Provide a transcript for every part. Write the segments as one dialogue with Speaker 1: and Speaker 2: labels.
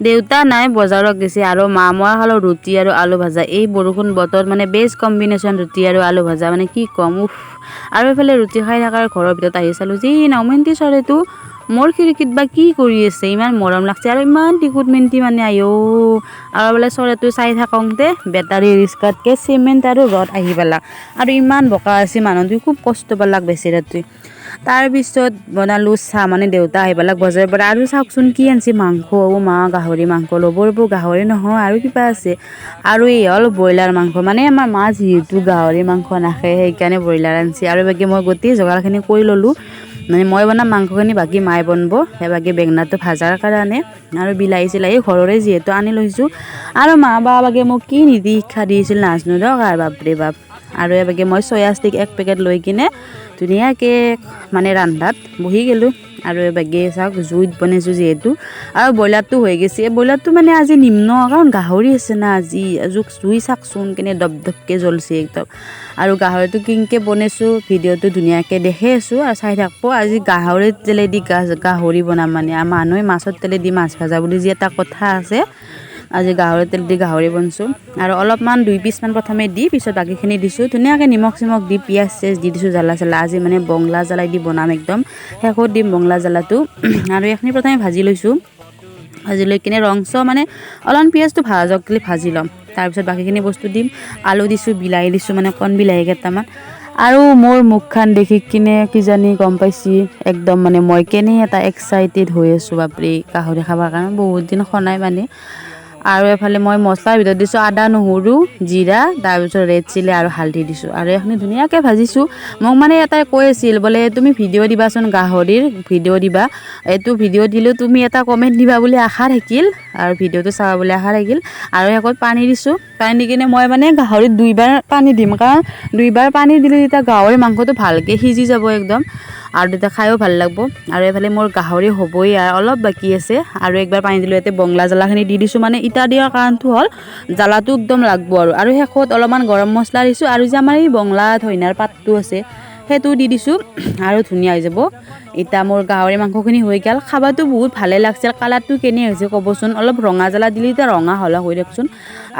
Speaker 1: দেউতা নাই বজাৰত গৈছে আৰু মা মই খালো ৰুটি আৰু আলু ভাজা এই বৰষুণ বতৰ মানে বেষ্ট কম্বিনেশ্যন ৰুটি আৰু আলু ভাজা মানে কি ক'ম উফ আৰু এফালে ৰুটি খাই থকাৰ ঘৰৰ ভিতৰত আহি চালোঁ যে নমেণ্টি চৰাইটো মোৰ খিৰিকীত বা কি কৰি আছে ইমান মৰম লাগছে আৰু ইমান টিকুট মিনটি মানে আয়ো আৰু বোলে চৰাইটো চাই থাকোঁতে বেটাৰী ৰিক্সাতকৈ চিমেণ্ট আৰু ৰদ আহি পালা আৰু ইমান বোকা আছে মানুহটো খুব কষ্ট পালাক বেচেৰাটোৱে তাৰপিছত বনালোঁ চাহ মানে দেউতা আহি পালাক বজাৰৰ পৰা আৰু চাওকচোন কি আনছি মাংস মা গাহৰি মাংস ল'বৰ গাহৰি নহয় আৰু কিবা আছে আৰু এই হ'ল ব্ৰইলাৰ মাংস মানে আমাৰ মা যিহেতু গাহৰি মাংস নাখায় সেইকাৰণে ব্ৰইলাৰ আনছি আৰু বাকী মই গোটেই যোগাৰখিনি কৰি ল'লোঁ মানে মই বনাম মাংসখিনি বাকী মায়ে বনাব সেইবাগে বেঙেনাটো ভাজাৰ কাৰণে আৰু বিলাহী চিলাহী ঘৰৰে যিহেতু আনি লৈছোঁ আৰু মা বাবাকে মোক কি নীতি শিক্ষা দিছিল নাজনো দিয়ক আৰু বাপৰে বাপ আৰু এবাগে মই চয়া ষ্টিক এক পেকেট লৈ কিনে ধুনীয়াকৈ মানে ৰান্ধাত বহি গ'লোঁ আৰু এবাগে চাওক জুইত বনাইছোঁ যিহেতু আৰু ব্ৰইলাৰটো হৈ গৈছে ব্ৰইলাৰটো মানে আজি নিম্ন কাৰণ গাহৰি আছে না আজি জুই চাকচোন কেনে দপদপকৈ জ্বলছে একদম আৰু গাহৰিটো কিনকৈ বনাইছোঁ ভিডিঅ'টো ধুনীয়াকৈ দেখাই আছোঁ আৰু চাই থাকব আজি গাহৰিৰ তেলেদি গাহৰি বনাম মানে মানুহে মাছৰ তেলেদি মাছ ভাজা বুলি যি এটা কথা আছে আজি গাহৰিৰ তেল দি গাহৰি বনাইছোঁ আৰু অলপমান 2 পিচমান প্ৰথমে দি পিছত বাকীখিনি দিছোঁ ধুনীয়াকৈ নিমখ চিমখ দি পিঁয়াজ চিয়াজ দি দিছোঁ জ্বালা চালা আজি মানে বংলা জ্বালাই দি বনাম একদম শেষত দিম বংলা জ্বালাটো আৰু এইখিনি প্ৰথমে ভাজি লৈছোঁ ভাজি লৈ কিনে ৰংচ মানে অলপমান পিঁয়াজটো ভাজক ভাজি ল'ম তাৰপিছত বাকীখিনি বস্তু দিম আলু দিছোঁ বিলাহী দিছোঁ মানে কণ বিলাহী কেইটামান আৰু মোৰ মুখখন দেখি কিনে কিজানি গম পাইছি একদম মানে মই কেনে এটা এক্সাইটেড হৈ আছোঁ বাপৰে গাহৰি খাবৰ কাৰণে বহুত দিন খনাই মানে আৰু এফালে মই মছলাৰ ভিতৰত দিছোঁ আদা নহৰু জিৰা তাৰপিছত ৰেড চিলি আৰু হালধি দিছোঁ আৰু এইখিনি ধুনীয়াকৈ ভাজিছোঁ মোক মানে এটাই কৈ আছিল বোলে তুমি ভিডিঅ' দিবাচোন গাহৰিৰ ভিডিঅ' দিবা এইটো ভিডিঅ' দিলেও তুমি এটা কমেণ্ট দিবা বুলি আশা থাকিল আৰু ভিডিঅ'টো চাবা বুলি আশা থাকিল আৰু শেষত পানী দিছোঁ পানী দি কিনে মই মানে গাহৰিত 2বাৰ পানী দিম কাৰণ 2বাৰ পানী দিলে তেতিয়া গাহৰি মাংসটো ভালকৈ সিজি যাব একদম আৰু তেতিয়া খায়ো ভাল লাগব আৰু এইফালে মোৰ গাহৰি হ'বই আৰু অলপ বাকী আছে আৰু একবাৰ পানী দিলোঁ ইয়াতে বংলা জ্বালাখিনি দি দিছোঁ মানে ইটা দিয়াৰ কাৰণটো হ'ল জ্বালাটো একদম লাগব আৰু শেষত অলপমান গৰম মছলা দিছোঁ আৰু যে আমাৰ এই বংলা ধনিয়াৰ পাতটো আছে সেইটো দি দিছোঁ আৰু ধুনীয়া হৈ যাব এতিয়া মোৰ গাহৰি মাংসখিনি হৈ গ'ল খাবাতো বহুত ভালে লাগছিল কালাৰটো কেনে হৈছে ক'বচোন অলপ ৰঙা জ্বালা দিলে এতিয়া ৰঙা হ'লে হৈ দিয়কচোন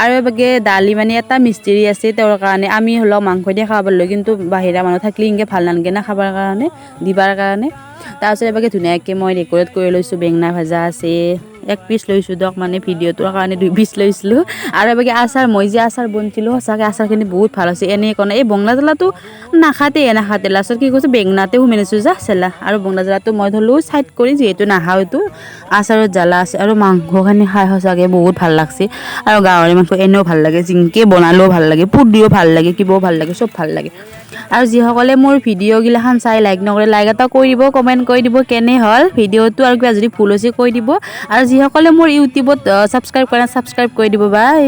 Speaker 1: আৰু এবাগে দালি মানে এটা মিস্ত্ৰী আছে তেওঁৰ কাৰণে আমি হ'লেও মাংস দিয়ে খাব পাৰিলোঁ কিন্তু বাহিৰা মানুহ থাকিলে এনেকৈ ভাল নালাগে না খাবৰ কাৰণে দিবাৰ কাৰণে তাৰপিছত এবাগে ধুনীয়াকৈ মই ডেক'ৰেট কৰি লৈছোঁ বেঙেনা ভাজা আছে 1 পিচ লৈছোঁ দিয়ক মানে ভিডিঅ'টোৰ কাৰণে 2 পিচ লৈছিলোঁ আৰু এবাগে আচাৰ মই যে আচাৰ বনাইছিলোঁ সঁচাকৈ আচাৰখিনি বহুত ভাল হৈছে এনেই কোনে এই বংলা জ্বালাটো নাখাতে লাষ্টত কি কৈছোঁ বেঙেনাতে সোমাইছোঁ যা চেলা আৰু বংলা জ্বালাটো মই ধৰিলোঁ চাইড কৰি যিহেতু নাখাওঁ এইটো আচাৰত জ্বালা আছে আৰু মাংসখিনি খাই সঁচাকৈ বহুত ভাল লাগছে আৰু গাহৰি মাংস এনেও ভাল লাগে জিংকৈ বনালেও ভাল লাগে পুদিও ভাল লাগে কিবাও ভাল লাগে চব ভাল লাগে আৰু যিসকলে মোৰ ভিডিঅ'গিলাখান চাই লাইক নকৰে লাইক এটা কৰি দিব কমেণ্ট কৰি দিব কেনে হ'ল ভিডিঅ'টো আৰু কিবা যদি ভুল হৈছে কৈ দিব আৰু যিসকলে মোৰ ইউটিউবত ছাবস্ক্ৰাইব কৰে ছাবস্ক্ৰাইব কৰি দিব বাই।